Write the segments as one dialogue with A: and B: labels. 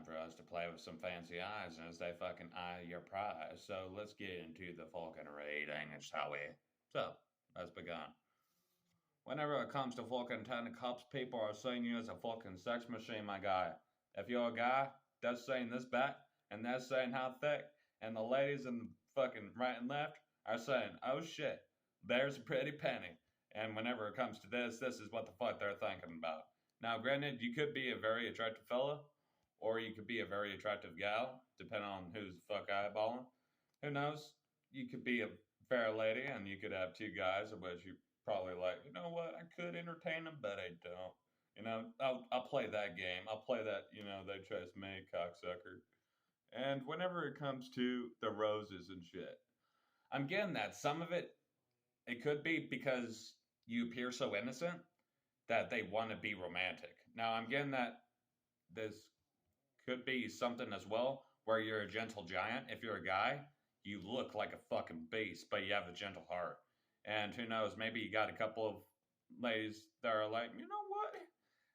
A: time for us to play with some fancy eyes as they fucking eye your prize. So let's get into the fucking rating, shall we? So, let's begin. Whenever it comes to fucking 10 cups, people are seeing you as a fucking sex machine, my guy. If you're a guy, that's saying this back, and that's saying how thick, and the ladies in the fucking right and left are saying, oh shit, there's a pretty penny. And whenever it comes to this is what the fuck they're thinking about. Now, granted, you could be a very attractive fella, or you could be a very attractive gal, depending on who's the fuck eyeballing. Who knows? You could be a fair lady, and you could have two guys, of which you probably like, you know what, I could entertain them, but I don't. I'll play that game. I'll play that, they chase me, cocksucker. And whenever it comes to the roses and shit, I'm getting that some of it could be because you appear so innocent that they want to be romantic. Now, I'm getting that this could be something as well where you're a gentle giant. If you're a guy, you look like a fucking beast, but you have a gentle heart. And who knows, maybe you got a couple of ladies that are like, you know what?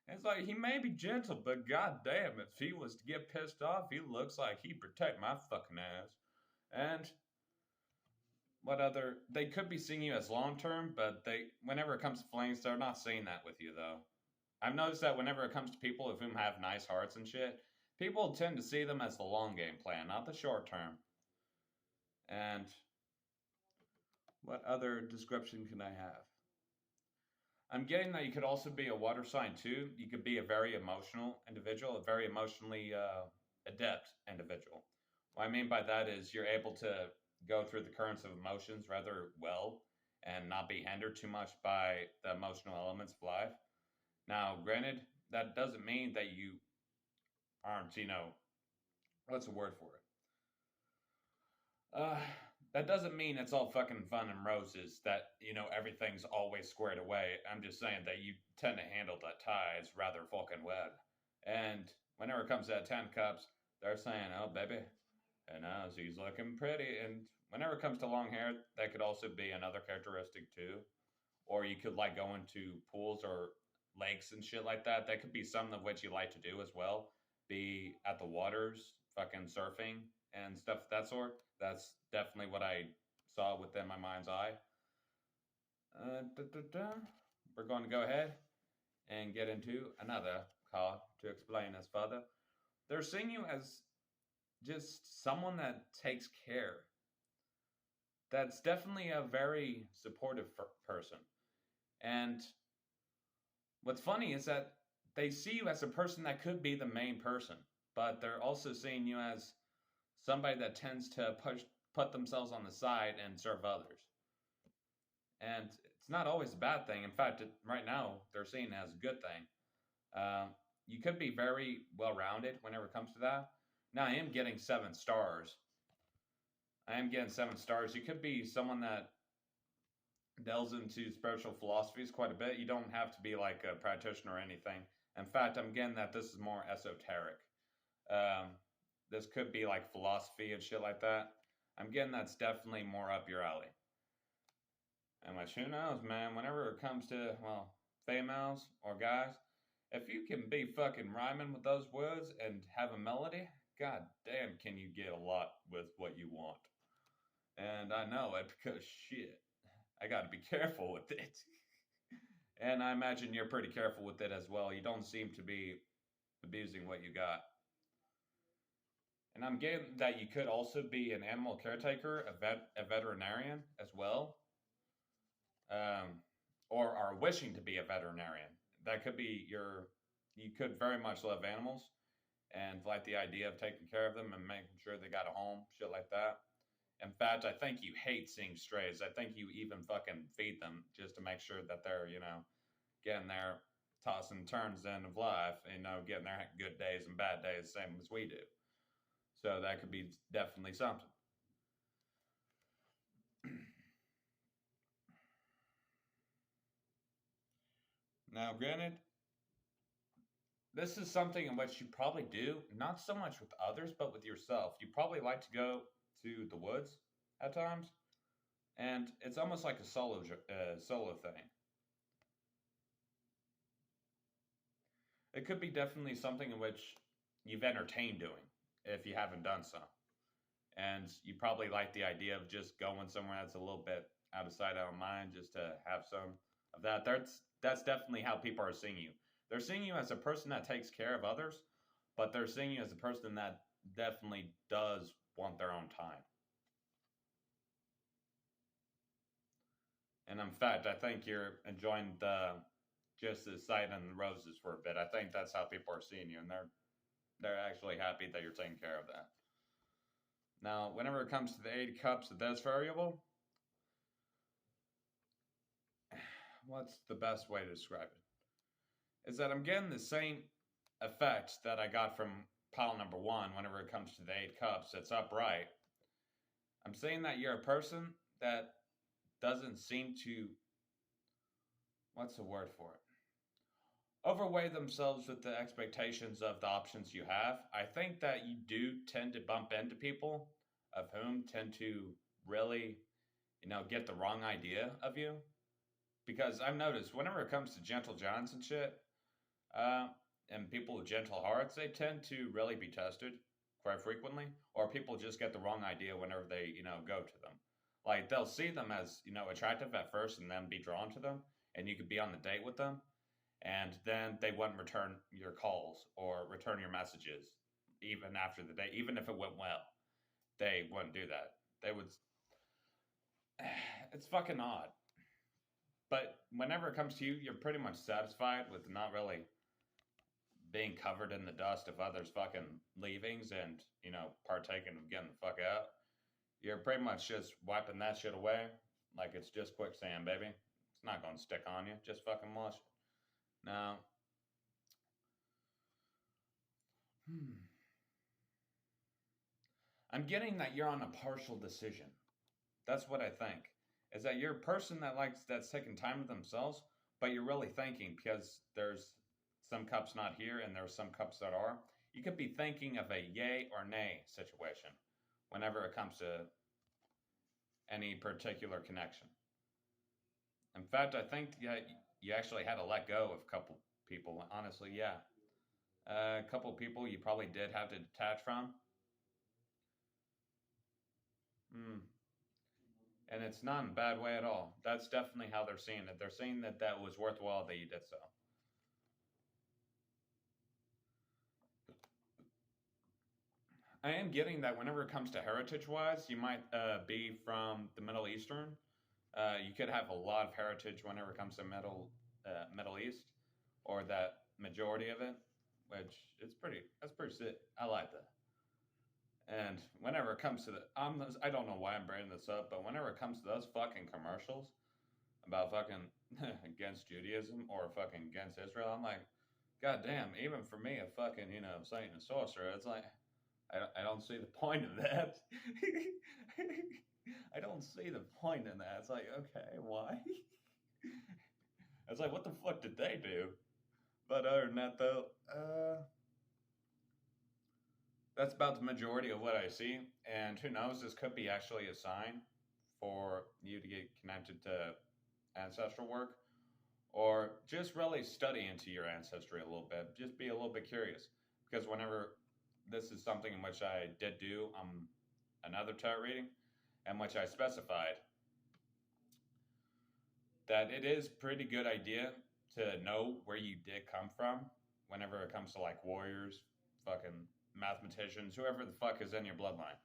A: It's like he may be gentle, but goddamn, if he was to get pissed off, he looks like he'd protect my fucking ass. And what other? They could be seeing you as long term, but whenever it comes to flings, they're not seeing that with you though. I've noticed that whenever it comes to people of whom have nice hearts and shit, people tend to see them as the long game plan, not the short term. And what other description can I have? I'm getting that you could also be a water sign too. You could be a very emotional individual, a very emotionally adept individual. What I mean by that is you're able to go through the currents of emotions rather well and not be hindered too much by the emotional elements of life. Now, granted, that doesn't mean that you aren't, what's the word for it? Uh, that doesn't mean it's all fucking fun and roses, that, everything's always squared away. I'm just saying that you tend to handle the tides rather fucking well. And whenever it comes to that 10 cups, they're saying, oh, baby, and now she's looking pretty. And whenever it comes to long hair, that could also be another characteristic too. Or you could like go into pools or lakes and shit like that. That could be something of which you like to do as well. Be at the waters, fucking surfing and stuff of that sort. That's definitely what I saw within my mind's eye. Da, da, da. We're going to go ahead and get into another card to explain this further. They're seeing you as just someone that takes care. That's definitely a very supportive person. And what's funny is that they see you as a person that could be the main person, but they're also seeing you as somebody that tends to put themselves on the side and serve others. And it's not always a bad thing. In fact, right now, they're seeing it as a good thing. You could be very well rounded whenever it comes to that. Now, I am getting 7 stars. I am getting 7 stars. You could be someone that delves into spiritual philosophies quite a bit. You don't have to be like a practitioner or anything. In fact, I'm getting that this is more esoteric. This could be like philosophy and shit like that. I'm getting that's definitely more up your alley. And which, who knows, man, whenever it comes to, well, females or guys, if you can be fucking rhyming with those words and have a melody, god damn, can you get a lot with what you want. And I know it because shit, I gotta be careful with it. And I imagine you're pretty careful with it as well. You don't seem to be abusing what you got. And I'm getting that you could also be an animal caretaker, a veterinarian as well, or are wishing to be a veterinarian. That could be you could very much love animals and like the idea of taking care of them and making sure they got a home, shit like that. In fact, I think you hate seeing strays. I think you even fucking feed them just to make sure that they're, getting their toss and turns end of life, getting their good days and bad days, same as we do. So that could be definitely something. Now, granted, this is something in which you probably do, not so much with others, but with yourself. You probably like to go to the woods at times, and it's almost like a solo thing. It could be definitely something in which you've entertained doing if you haven't done so. And you probably like the idea of just going somewhere that's a little bit out of sight, out of mind, just to have some of that. That's definitely how people are seeing you. They're seeing you as a person that takes care of others, but they're seeing you as a person that definitely does want their own time. And in fact, I think you're enjoying the just the sight and the roses for a bit. I think that's how people are seeing you, and they're actually happy that you're taking care of that. Now, whenever it comes to the 8 cups of this variable, what's the best way to describe it? Is that I'm getting the same effect that I got from pile number 1 whenever it comes to the 8 cups. It's upright. I'm saying that you're a person that doesn't seem to, what's the word for it? Overweigh themselves with the expectations of the options you have. I think that you do tend to bump into people of whom tend to really, get the wrong idea of you. Because I've noticed whenever it comes to gentle giants and shit, and people with gentle hearts, they tend to really be tested quite frequently, or people just get the wrong idea whenever they, go to them. Like they'll see them as, attractive at first and then be drawn to them, and you could be on the date with them, and then they wouldn't return your calls or return your messages even after the date, even if it went well. They wouldn't do that. They would. It's fucking odd. But whenever it comes to you, you're pretty much satisfied with not really being covered in the dust of others' fucking leavings and, partaking of getting the fuck out. You're pretty much just wiping that shit away like it's just quicksand, baby. It's not going to stick on you. Just fucking wash it. Now, I'm getting that you're on a partial decision. That's what I think. Is that you're a person that's taking time to themselves, but you're really thinking because there's some cups not here and there's some cups that are. You could be thinking of a yay or nay situation whenever it comes to any particular connection. In fact, I think you actually had to let go of a couple people. Honestly, yeah. A couple people you probably did have to detach from. And it's not in a bad way at all. That's definitely how they're seeing it. They're seeing that that was worthwhile that you did so. I am getting that whenever it comes to heritage-wise, you might be from the Middle Eastern. You could have a lot of heritage whenever it comes to Middle East, or that majority of it, which that's pretty sick. I like that. And whenever it comes to I don't know why I'm bringing this up, but whenever it comes to those fucking commercials about fucking against Judaism or fucking against Israel, I'm like, God damn, even for me, a fucking, Satan and sorcerer, it's like, I don't see the point of that. I don't see the point in that. It's like, okay, why? It's like, what the fuck did they do? But other than that, though, that's about the majority of what I see. And who knows, this could be actually a sign for you to get connected to ancestral work or just really study into your ancestry a little bit. Just be a little bit curious. Because whenever this is something in which I did do another tarot reading, in which I specified that it is pretty good idea to know where you did come from whenever it comes to like warriors, fucking mathematicians, whoever the fuck is in your bloodline.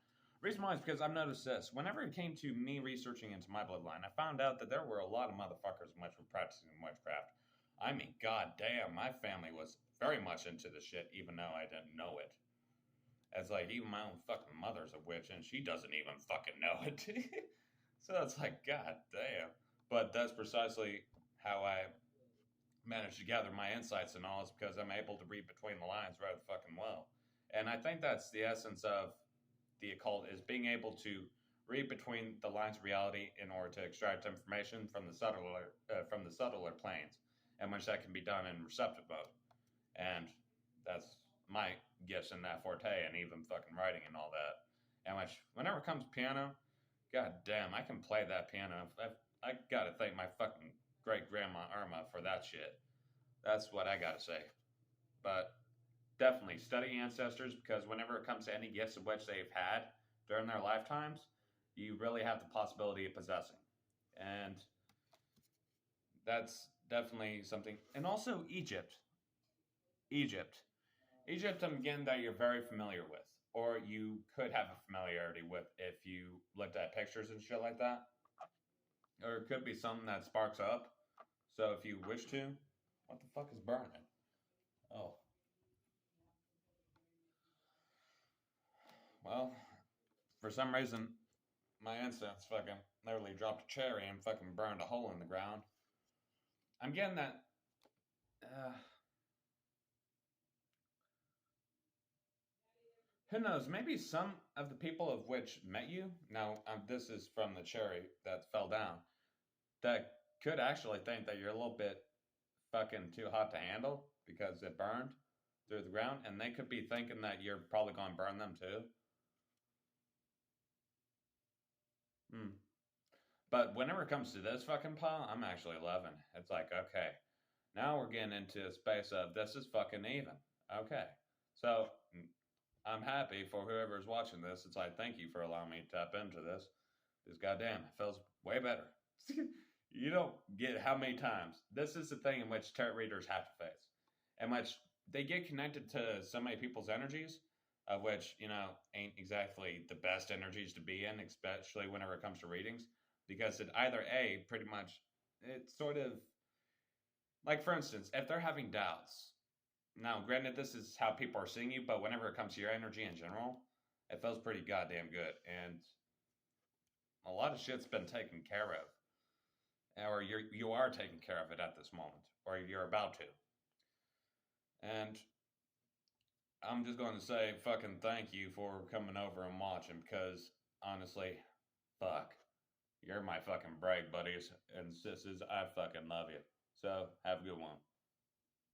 A: Reason why is because I've noticed this. Whenever it came to me researching into my bloodline, I found out that there were a lot of motherfuckers which were practicing witchcraft. I mean, goddamn, my family was very much into the shit, even though I didn't know it. It's like, even my own fucking mother's a witch, and she doesn't even fucking know it. So it's like, god damn. But that's precisely how I managed to gather my insights and all, is because I'm able to read between the lines rather fucking well. And I think that's the essence of the occult, is being able to read between the lines of reality in order to extract information from the subtler planes, and which that can be done in receptive mode. And that's my gifts in that forte, and even fucking writing and all that. And which, whenever it comes to piano, god damn, I can play that piano. I gotta thank my fucking great grandma Irma for that shit. That's what I gotta say. But definitely study ancestors because whenever it comes to any gifts of which they've had during their lifetimes, you really have the possibility of possessing. And that's definitely something. And also Egypt. Egypt. Egypt, again, that you're very familiar with, or you could have a familiarity with if you looked at pictures and shit like that. Or it could be something that sparks up. So if you wish to, what the fuck is burning? Oh, well, for some reason, my incense fucking literally dropped a cherry and fucking burned a hole in the ground. I'm getting that. Uh, who knows? Maybe some of the people of which met you. Now, this is from the cherry that fell down. That could actually think that you're a little bit fucking too hot to handle because it burned through the ground, and they could be thinking that you're probably going to burn them too. Hmm. But whenever it comes to this fucking pile, I'm actually loving. It's like, okay, now we're getting into a space of this is fucking even. Okay, so I'm happy for whoever's watching this. It's like, thank you for allowing me to tap into this. Because goddamn, it feels way better. You don't get how many times. This is the thing in which tarot readers have to face, in which they get connected to so many people's energies, of which, ain't exactly the best energies to be in, especially whenever it comes to readings, because it either A, pretty much, it's sort of like, for instance, if they're having doubts, now, granted, this is how people are seeing you, but whenever it comes to your energy in general, it feels pretty goddamn good. And a lot of shit's been taken care of, or you are taking care of it at this moment, or you're about to. And I'm just going to say fucking thank you for coming over and watching because honestly, fuck, you're my fucking brag buddies and sisters. I fucking love you. So have a good one.